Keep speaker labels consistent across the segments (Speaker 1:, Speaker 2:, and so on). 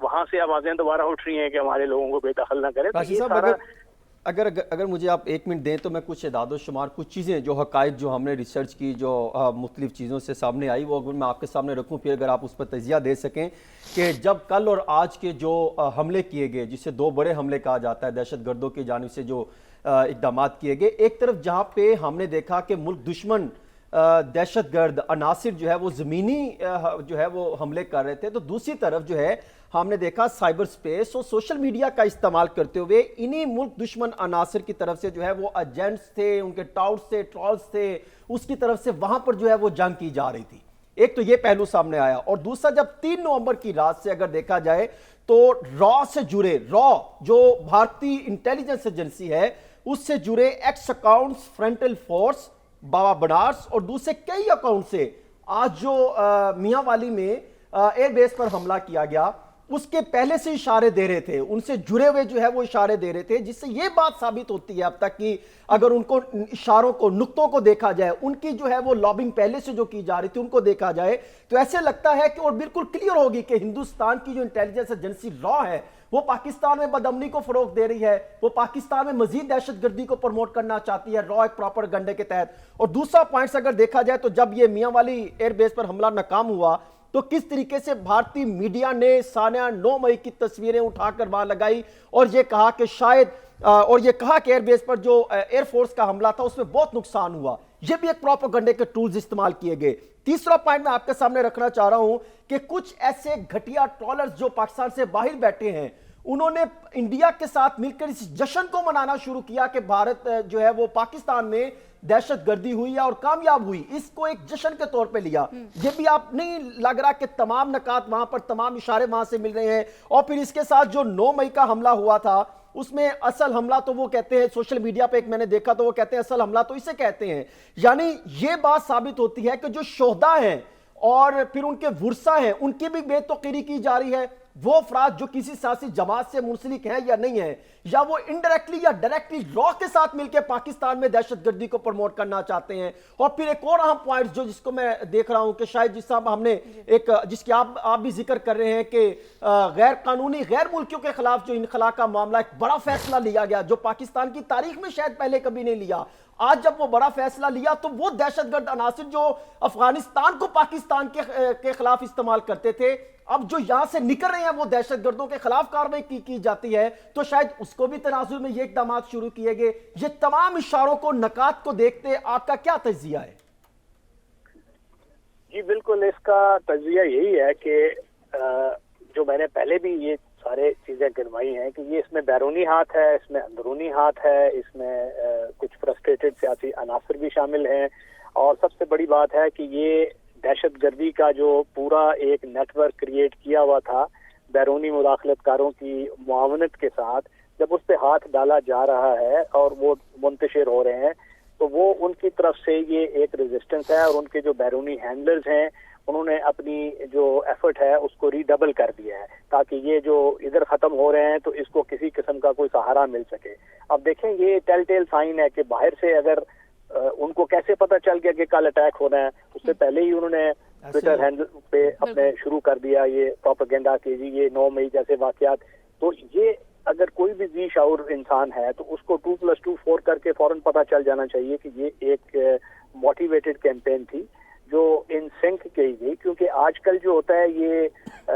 Speaker 1: وہاں سے آوازیں دوبارہ اٹھ رہی ہیں کہ ہمارے لوگوں کو بے دخل نہ کرے.
Speaker 2: راشد صاحب اگر مجھے آپ 1 منٹ دیں تو میں کچھ اعداد و شمار کچھ چیزیں جو حقائق جو ہم نے ریسرچ کی جو مختلف چیزوں سے سامنے آئی وہ میں آپ کے سامنے رکھوں, پھر اگر آپ اس پر تجزیہ دے سکیں کہ جب کل اور آج کے جو حملے کیے گئے, جسے 2 بڑے حملے کہا جاتا ہے دہشت گردوں کی جانب سے جو اقدامات کیے گئے, ایک طرف جہاں پہ ہم نے دیکھا کہ ملک دشمن دہشت گرد عناصر جو ہے وہ زمینی جو ہے وہ حملے کر رہے تھے, تو دوسری طرف جو ہے ہم نے دیکھا سائبر سپیس اور سوشل میڈیا کا استعمال کرتے ہوئے انہی ملک دشمن عناصر کی طرف سے جو ہے وہ ایجنٹس تھے, ان کے ٹاؤٹس تھے, ٹرولز تھے, اس کی طرف سے وہاں پر جو ہے وہ جنگ کی جا رہی تھی. ایک تو یہ پہلو سامنے آیا, اور دوسرا جب 3 نومبر کی رات سے اگر دیکھا جائے تو را سے جڑے, را جو بھارتی انٹیلیجنس ایجنسی ہے اس سے جڑے ایکس اکاؤنٹس فرنٹل فورس, بابا بنارس اور دوسرے کئی اکاؤنٹ سے آج جو میاں والی میں ایئر بیس پر حملہ کیا گیا اس کے پہلے سے اشارے دے رہے تھے, ان سے جڑے ہوئے جو ہے وہ اشارے دے رہے تھے, جس سے یہ بات ثابت ہوتی ہے اب تک کہ اگر ان کو اشاروں کو نقطوں کو دیکھا جائے, ان کی جو ہے وہ لابنگ پہلے سے جو کی جا رہی تھی ان کو دیکھا جائے تو ایسے لگتا ہے کہ اور بالکل کلیئر ہوگی کہ ہندوستان کی جو انٹیلیجنس ایجنسی را ہے وہ پاکستان میں بدامنی کو فروغ دے رہی ہے, وہ پاکستان میں مزید دہشت گردی کو پروموٹ کرنا چاہتی ہے را ایک پراپر گنڈے کے تحت. اور دوسرا پوائنٹس اگر دیکھا جائے تو جب یہ میاں والی ایئر بیس پر حملہ ناکام ہوا تو کس طریقے سے بھارتی میڈیا نے سانحہ 9 مئی کی تصویریں اٹھا کر وہاں لگائی اور یہ کہا کہ شاید ایئر بیس پر جو ایئر فورس کا حملہ تھا اس میں بہت نقصان ہوا. یہ بھی ایک پروپیگنڈے کے ٹولز استعمال کیے گئے. تیسرا پوائنٹ میں آپ کے سامنے رکھنا چاہ رہا ہوں کہ کچھ ایسے گھٹیا ٹرولرز جو پاکستان سے باہر بیٹھے ہیں انہوں نے انڈیا کے ساتھ مل کر اس جشن کو منانا شروع کیا کہ بھارت جو ہے وہ پاکستان میں دہشت گردی ہوئی ہے اور کامیاب ہوئی, اس کو ایک جشن کے طور پہ لیا. یہ بھی آپ نہیں لگ رہا کہ تمام نکات وہاں پر, تمام اشارے وہاں سے مل رہے ہیں. اور پھر اس کے ساتھ جو 9 مئی کا حملہ ہوا تھا اس میں اصل حملہ تو وہ کہتے ہیں, سوشل میڈیا پہ ایک میں نے دیکھا تو وہ کہتے ہیں اصل حملہ تو اسے کہتے ہیں. یعنی یہ بات ثابت ہوتی ہے کہ جو شہداء ہیں اور پھر ان کے ورثہ ہیں ان کی بھی بے توقیری کی جا رہی ہے. وہ افراد جو کسی سیاسی جماعت سے منسلک ہیں یا نہیں ہیں, یا وہ انڈائریکٹلی یا ڈائریکٹلی را کے ساتھ مل کے پاکستان میں دہشت گردی کو پروموٹ کرنا چاہتے ہیں. اور پھر ایک اور اہم پوائنٹ جس کو میں دیکھ رہا ہوں کہ شاید جس طرح ہم نے ایک جس کی آپ بھی ذکر کر رہے ہیں کہ غیر قانونی غیر ملکیوں کے خلاف جو انخلا کا معاملہ, ایک بڑا فیصلہ لیا گیا جو پاکستان کی تاریخ میں شاید پہلے کبھی نہیں لیا. آج جب وہ بڑا فیصلہ لیا تو وہ دہشت گرد عناصر جو افغانستان کو پاکستان کے خلاف استعمال کرتے تھے, اب جو یہاں سے نکل رہے ہیں وہ دہشت گردوں کے خلاف کارروائی کی جاتی ہے, تو شاید اس کو بھی تناظر میں یہ اقدامات شروع کیے گئے. یہ تمام اشاروں کو, نکات کو دیکھتے آپ کا کیا تجزیہ ہے؟
Speaker 1: جی بالکل, اس کا تجزیہ یہی ہے کہ جو میں نے پہلے بھی یہ سارے چیزیں گنوائی ہیں کہ یہ اس میں بیرونی ہاتھ ہے, اس میں اندرونی ہاتھ ہے, اس میں کچھ فرسٹریٹڈ سیاسی عناصر بھی شامل ہیں. اور سب سے بڑی بات ہے کہ یہ دہشت گردی کا جو پورا ایک نیٹ ورک کریٹ کیا ہوا تھا بیرونی مداخلت کاروں کی معاونت کے ساتھ, جب اس پہ ہاتھ ڈالا جا رہا ہے اور وہ منتشر ہو رہے ہیں تو وہ ان کی طرف سے یہ ایک ریزسٹنس ہے. اور ان کے جو بیرونی ہینڈلرز ہیں انہوں نے اپنی جو ایفرٹ ہے اس کو ری ڈبل کر دیا ہے تاکہ یہ جو ادھر ختم ہو رہے ہیں تو اس کو کسی قسم کا کوئی سہارا مل سکے. اب دیکھیں یہ ٹیل ٹیل سائن ہے کہ باہر سے اگر ان کو کیسے پتہ چل گیا کہ کل اٹیک ہونا ہے, اس سے پہلے ہی انہوں نے ٹویٹر ہینڈل پہ اپنے شروع کر دیا یہ پروپیگنڈا کہ جی یہ 9 مئی جیسے واقعات. تو یہ اگر کوئی بھی ذی شعور انسان ہے تو اس کو 2+2 4 کر کے فوراً پتہ چل جانا چاہیے کہ یہ ایک موٹیویٹڈ کیمپین تھی جو ان سنک کی گئی. کیونکہ آج کل جو ہوتا ہے یہ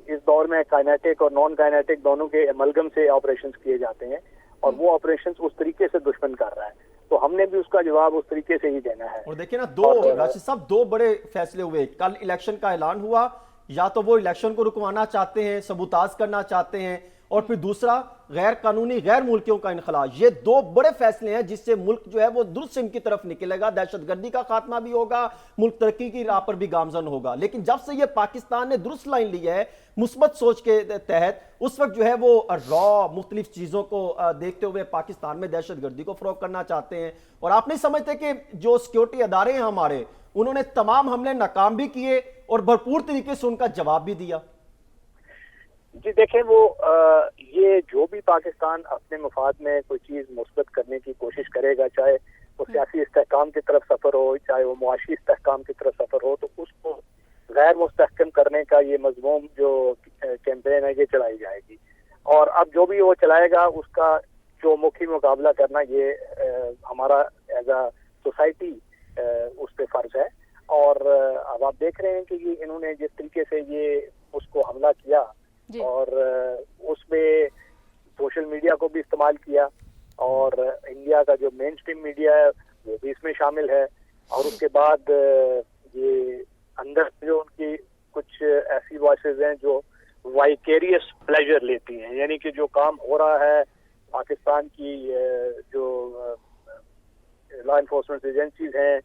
Speaker 1: اس دور میں کائنیٹک اور نان کائنیٹک دونوں کے املگم سے آپریشنز کیے جاتے ہیں اور وہ آپریشنز اس طریقے سے دشمن کر رہا ہے, تو ہم نے بھی اس کا جواب اس طریقے سے ہی دینا ہے.
Speaker 2: اور دیکھیں نا راشد صاحب 2 بڑے فیصلے ہوئے. کل الیکشن کا اعلان ہوا, یا تو وہ الیکشن کو رکوانا چاہتے ہیں, سبوتاژ کرنا چاہتے ہیں, اور پھر دوسرا غیر قانونی غیر ملکیوں کا انخلا. یہ 2 بڑے فیصلے ہیں جس سے ملک جو ہے وہ درست سمت کی طرف نکلے گا, دہشت گردی کا خاتمہ بھی ہوگا, ملک ترقی کی راہ پر بھی گامزن ہوگا. لیکن جب سے یہ پاکستان نے درست لائن لی ہے مثبت سوچ کے تحت, اس وقت جو ہے وہ را مختلف چیزوں کو دیکھتے ہوئے پاکستان میں دہشت گردی کو فروغ کرنا چاہتے ہیں. اور آپ نہیں سمجھتے کہ جو سیکیورٹی ادارے ہیں ہمارے, انہوں نے تمام حملے ناکام بھی کیے اور بھرپور طریقے سے ان کا جواب بھی دیا؟
Speaker 1: جی دیکھیں, وہ یہ جو بھی پاکستان اپنے مفاد میں کوئی چیز مثبت کرنے کی کوشش کرے گا, چاہے وہ سیاسی استحکام کی طرف سفر ہو, چاہے وہ معاشی استحکام کی طرف سفر ہو, تو اس کو غیر مستحکم کرنے کا یہ مضمون جو کیمپین ہے یہ چلائی جائے گی. اور اب جو بھی وہ چلائے گا اس کا جو مکھی مقابلہ کرنا یہ ہمارا ایز اے سوسائٹی اس پہ فرض ہے. اور اب آپ دیکھ رہے ہیں کہ یہ انہوں نے جس طریقے سے یہ اس کو حملہ کیا اور اس میں سوشل میڈیا کو بھی استعمال کیا اور انڈیا کا جو مین اسٹریم میڈیا ہے وہ بھی اس میں شامل ہے. اور اس کے بعد یہ اندر جو ان کی کچھ ایسی وائسز ہیں جو وائکیریس پلیجر لیتی ہیں, یعنی کہ جو کام ہو رہا ہے پاکستان کی جو لا انفورسمنٹ ایجنسیز ہیں,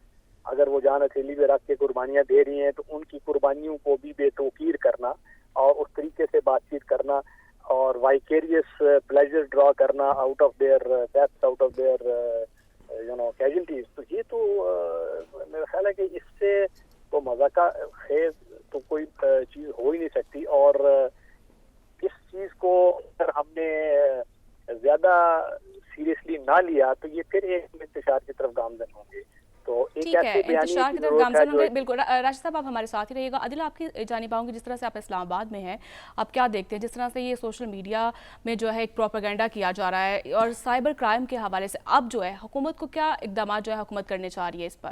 Speaker 1: اگر وہ جان ہتھیلی پہ رکھ کے قربانیاں دے رہی ہیں تو ان کی قربانیوں کو بھی بے توقیر کرنا اور اس طریقے سے بات چیت کرنا اور وائکیریس پلیجر ڈرا کرنا out of their death, out of their casualties. تو یہ تو میرا خیال ہے کہ اس سے تو مذاقہ خیز تو کوئی چیز ہو ہی نہیں سکتی. اور اس چیز کو اگر ہم نے زیادہ سیریسلی نہ لیا تو یہ پھر ایک انتشار کی طرف گامزن ہوں گے. تو
Speaker 3: ٹھیک ہے, انتشار کی طرف گامزن ہوں گے. بالکل راشد صاحب آپ ہمارے ساتھ ہی رہیے گا. عادل آپ کی جانب آؤں گی, جس طرح سے آپ اسلام آباد میں ہیں آپ کیا دیکھتے ہیں جس طرح سے یہ سوشل میڈیا میں جو ہے ایک پروپیگنڈا کیا جا رہا ہے اور سائبر کرائم کے حوالے سے اب جو ہے حکومت کو کیا اقدامات جو ہے حکومت کرنے چاہ رہی ہے اس پر؟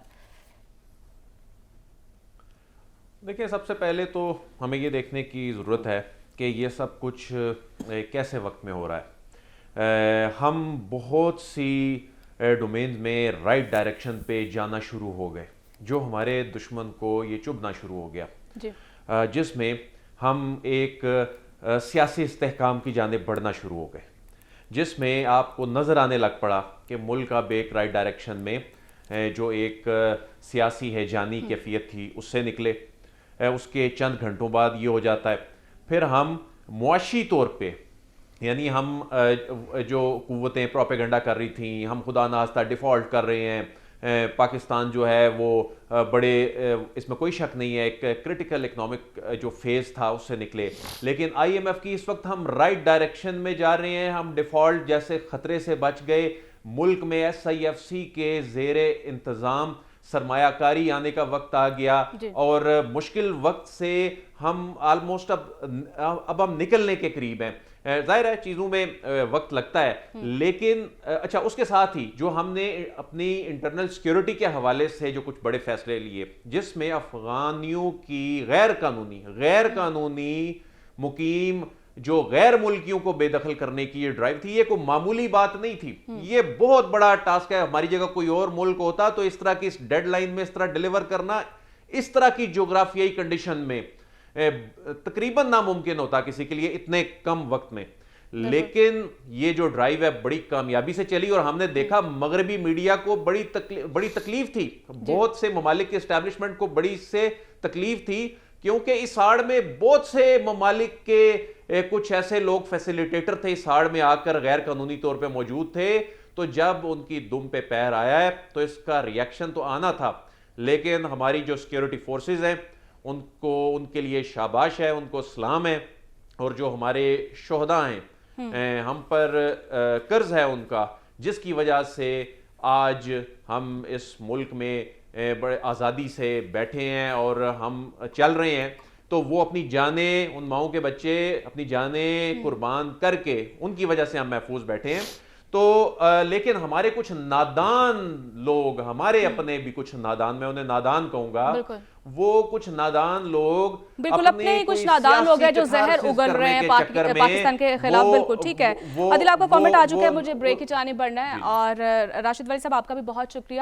Speaker 4: دیکھیں, سب سے پہلے تو ہمیں یہ دیکھنے کی ضرورت ہے کہ یہ سب کچھ کیسے وقت میں ہو رہا ہے. ہم بہت سی ڈومینز میں رائٹ ڈائریکشن پہ جانا شروع ہو گئے, جو ہمارے دشمن کو یہ چبھنا شروع ہو گیا, جس میں ہم ایک سیاسی استحکام کی جانب بڑھنا شروع ہو گئے, جس میں آپ کو نظر آنے لگ پڑا کہ ملک اب ایک رائٹ ڈائریکشن میں جو ایک سیاسی ہے جانی کیفیت تھی اس سے نکلے. اس کے چند گھنٹوں بعد یہ ہو جاتا ہے پھر ہم معاشی طور پہ, یعنی ہم جو قوتیں پروپیگنڈا کر رہی تھیں ہم خدا ناخواستہ ڈیفالٹ کر رہے ہیں. پاکستان جو ہے وہ بڑے, اس میں کوئی شک نہیں ہے, ایک کرٹیکل اکنامک جو فیز تھا اس سے نکلے. لیکن آئی ایم ایف کی اس وقت ہم رائٹ ڈائریکشن میں جا رہے ہیں, ہم ڈیفالٹ جیسے خطرے سے بچ گئے. ملک میں ایس آئی ایف سی کے زیر انتظام سرمایہ کاری آنے کا وقت آ گیا اور مشکل وقت سے ہم آلموسٹ اب ہم نکلنے کے قریب ہیں. ظاہر ہے چیزوں میں وقت لگتا ہے, لیکن اچھا اس کے ساتھ ہی جو ہم نے اپنی انٹرنل سیکیورٹی کے حوالے سے جو کچھ بڑے فیصلے لیے, جس میں افغانیوں کی غیر قانونی مقیم جو غیر ملکیوں کو بے دخل کرنے کی یہ ڈرائیو تھی, یہ کوئی معمولی بات نہیں تھی, یہ بہت بڑا ٹاسک ہے. ہماری جگہ کوئی اور ملک ہوتا تو اس طرح کی اس ڈیڈ لائن میں اس طرح ڈیلیور کرنا اس طرح کی جغرافیائی کنڈیشن میں تقریباً ناممکن ہوتا کسی کے لیے اتنے کم وقت میں. لیکن یہ جو ڈرائیو ہے بڑی کامیابی سے چلی اور ہم نے دیکھا مغربی میڈیا کو بڑی تکلیف تھی, بہت سے ممالک کے اسٹیبلشمنٹ کو بڑی سے تکلیف تھی, کیونکہ اس آڑ میں بہت سے ممالک کے کچھ ایسے لوگ فیسیلیٹیٹر تھے اس آڑ میں آ کر غیر قانونی طور پہ موجود تھے. تو جب ان کی دم پہ پیر آیا ہے تو اس کا ریئیکشن تو آنا تھا, لیکن ہماری جو سیکیورٹی فورسز ہیں ان کے لیے شاباش ہے, ان کو سلام ہے. اور جو ہمارے شہداء ہیں ہم پر قرض ہے ان کا, جس کی وجہ سے آج ہم اس ملک میں بڑے آزادی سے بیٹھے ہیں اور ہم چل رہے ہیں. تو وہ اپنی جانیں, ان ماؤں کے بچے اپنی جانیں قربان کر کے ان کی وجہ سے ہم محفوظ بیٹھے ہیں. تو لیکن ہمارے کچھ نادان لوگ, ہمارے اپنے بھی کچھ نادان, میں انہیں نادان کہوں گا, وہ کچھ نادان لوگ
Speaker 3: بالکل اپنے کچھ نادان لوگ ہیں جو زہر اگل رہے ہیں پاکستان کے خلاف. بالکل ٹھیک ہے. عادل آپ کا کامنٹ آ چکا ہے, مجھے بریک کی جانب بڑھنا ہے. اور راشد ولی صاحب آپ کا بھی بہت شکریہ.